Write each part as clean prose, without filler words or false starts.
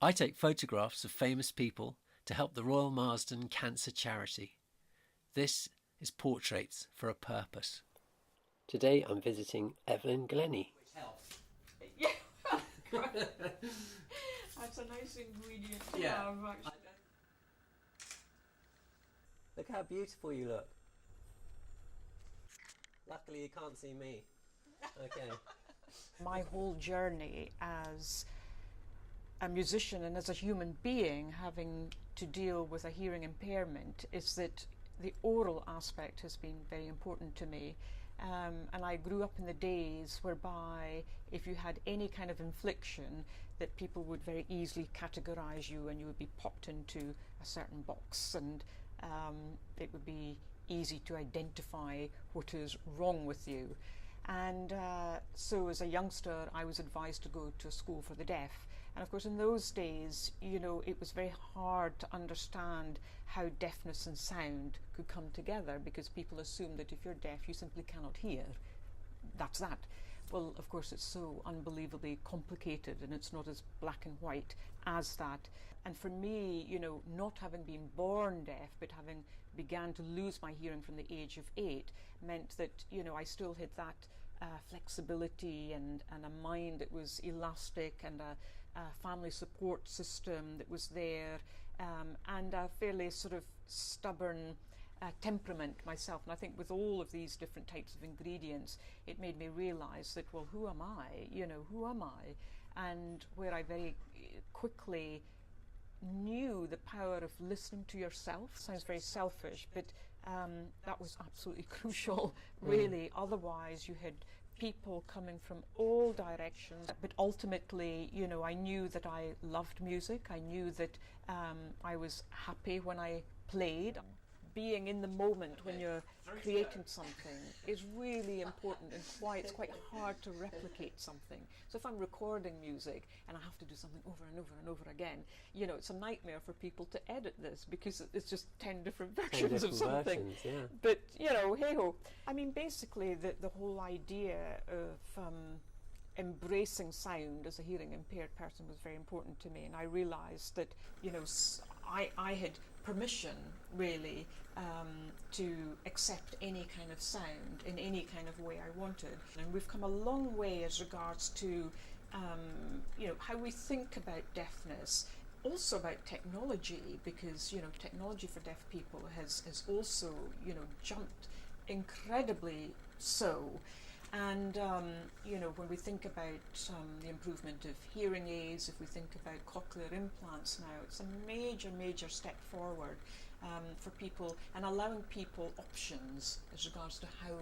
I take photographs of famous people to help the Royal Marsden Cancer Charity. This is Portraits for a Purpose. Today I'm visiting Evelyn Glennie. Yeah, that's a nice ingredient to have, actually. Look how beautiful you look. Luckily you can't see me. Okay. My whole journey as a musician and as a human being having to deal with a hearing impairment is that the oral aspect has been very important to me. And I grew up in the days whereby if you had any kind of infliction, that people would very easily categorise you and you would be popped into a certain box, and it would be easy to identify what is wrong with you. And so as a youngster I was advised to go to a school for the deaf, and of course in those days, you know, it was very hard to understand how deafness and sound could come together, because people assume that if you're deaf you simply cannot hear. That's that. Well, of course it's so unbelievably complicated and it's not as black and white as that. And for me, you know, not having been born deaf but having began to lose my hearing from the age of 8 meant that, you know, I still had that flexibility and a mind that was elastic, and a family support system that was there, and a fairly sort of stubborn temperament myself. And I think with all of these different types of ingredients, it made me realise that, well, who am I? You know, who am I? And where I very quickly knew the power of listening to yourself. Sounds very selfish, but that was absolutely crucial, really. Otherwise you had people coming from all directions. But ultimately, you know, I knew that I loved music. I knew that I was happy when I played. Being in the moment when you're creating something is really important, and why it's quite hard to replicate something. So if I'm recording music and I have to do something over and over and over again, you know, it's a nightmare for people to edit this, because it's just 10 different versions of something. Yeah. But, you know, hey-ho. I mean, basically the whole idea of embracing sound as a hearing impaired person was very important to me, and I realised that, you know, I had permission really to accept any kind of sound in any kind of way I wanted. And we've come a long way as regards to you know, how we think about deafness, also about technology, because, you know, technology for deaf people has also, you know, jumped incredibly so. And you know, when we think about the improvement of hearing aids, if we think about cochlear implants now, it's a major step forward for people, and allowing people options as regards to how,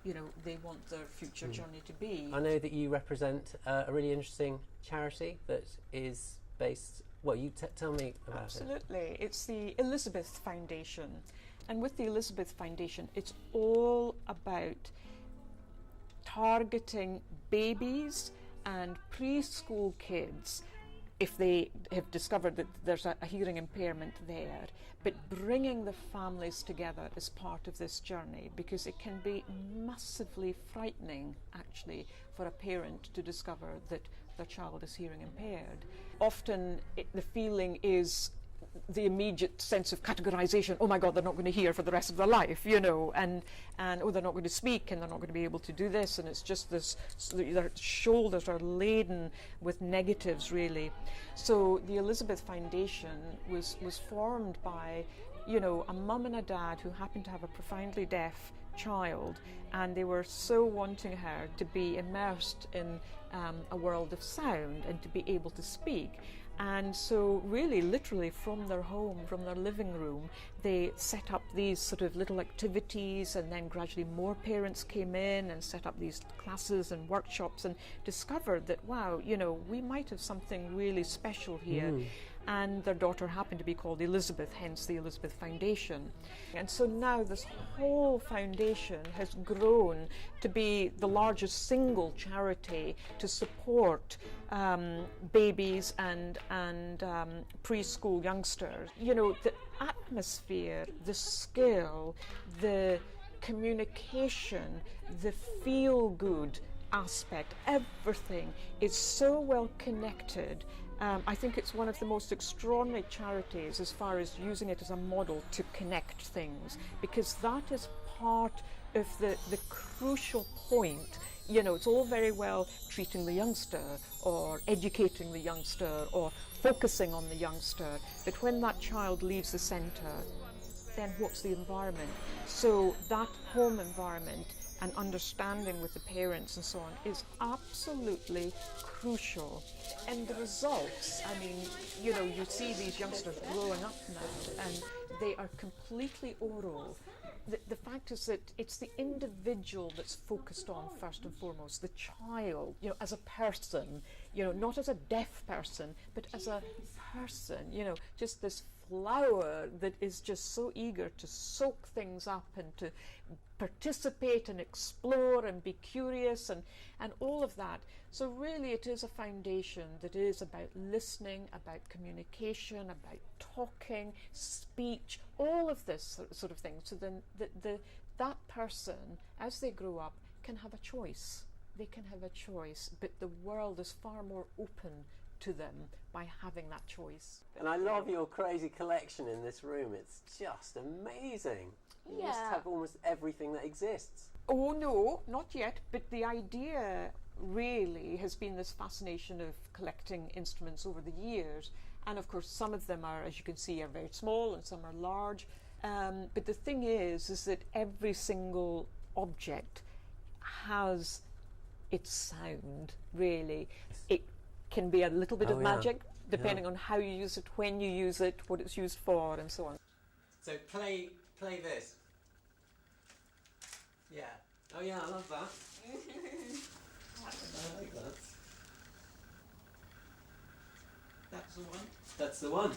you know, they want their future journey to be. I know that you represent a really interesting charity that is based, well, you tell me about it. Absolutely. It's the Elizabeth Foundation, and with the Elizabeth Foundation it's all about targeting babies and preschool kids if they have discovered that there's a hearing impairment there, but bringing the families together as part of this journey, because it can be massively frightening actually for a parent to discover that their child is hearing impaired. Often the feeling is the immediate sense of categorization. Oh my God, they're not going to hear for the rest of their life, you know, and oh, they're not going to speak, and they're not going to be able to do this, and it's just this, their shoulders are laden with negatives, really. So the Elizabeth Foundation was formed by, you know, a mum and a dad who happened to have a profoundly deaf child, and they were so wanting her to be immersed in a world of sound and to be able to speak. And so really, literally from their home, from their living room, they set up these sort of little activities, and then gradually more parents came in and set up these classes and workshops and discovered that, wow, you know, we might have something really special here. And their daughter happened to be called Elizabeth, hence the Elizabeth Foundation. And so now this whole foundation has grown to be the largest single charity to support babies and preschool youngsters. You know, the atmosphere, the skill, the communication, the feel-good aspect, everything is so well connected I think it's one of the most extraordinary charities as far as using it as a model to connect things, because that is part of the crucial point. You know, it's all very well treating the youngster or educating the youngster or focusing on the youngster, but when that child leaves the centre, then what's the environment? So that home environment and understanding with the parents and so on is absolutely crucial. And the results, I mean, you know, you see these youngsters growing up now and they are completely oral. The fact is that it's the individual that's focused on first and foremost, the child, you know, as a person, you know, not as a deaf person, but as a person, you know, just this flower that is just so eager to soak things up and to participate and explore and be curious and all of that. So really it is a foundation that is about listening, about communication, about talking, speech, all of this sort of thing. So then that person, as they grow up, can have a choice. They can have a choice, but the world is far more open to them by having that choice. And I love your crazy collection in this room. It's just amazing. You must have almost everything that exists. Oh no, not yet, but the idea really has been this fascination of collecting instruments over the years, and of course some of them are, as you can see, are very small and some are large, but the thing is that every single object has its sound, really. It can be a little bit of magic depending on how you use it, when you use it, what it's used for, and so on. So play this. Yeah. Oh yeah, I love that. I like that. That's the one. That's the one.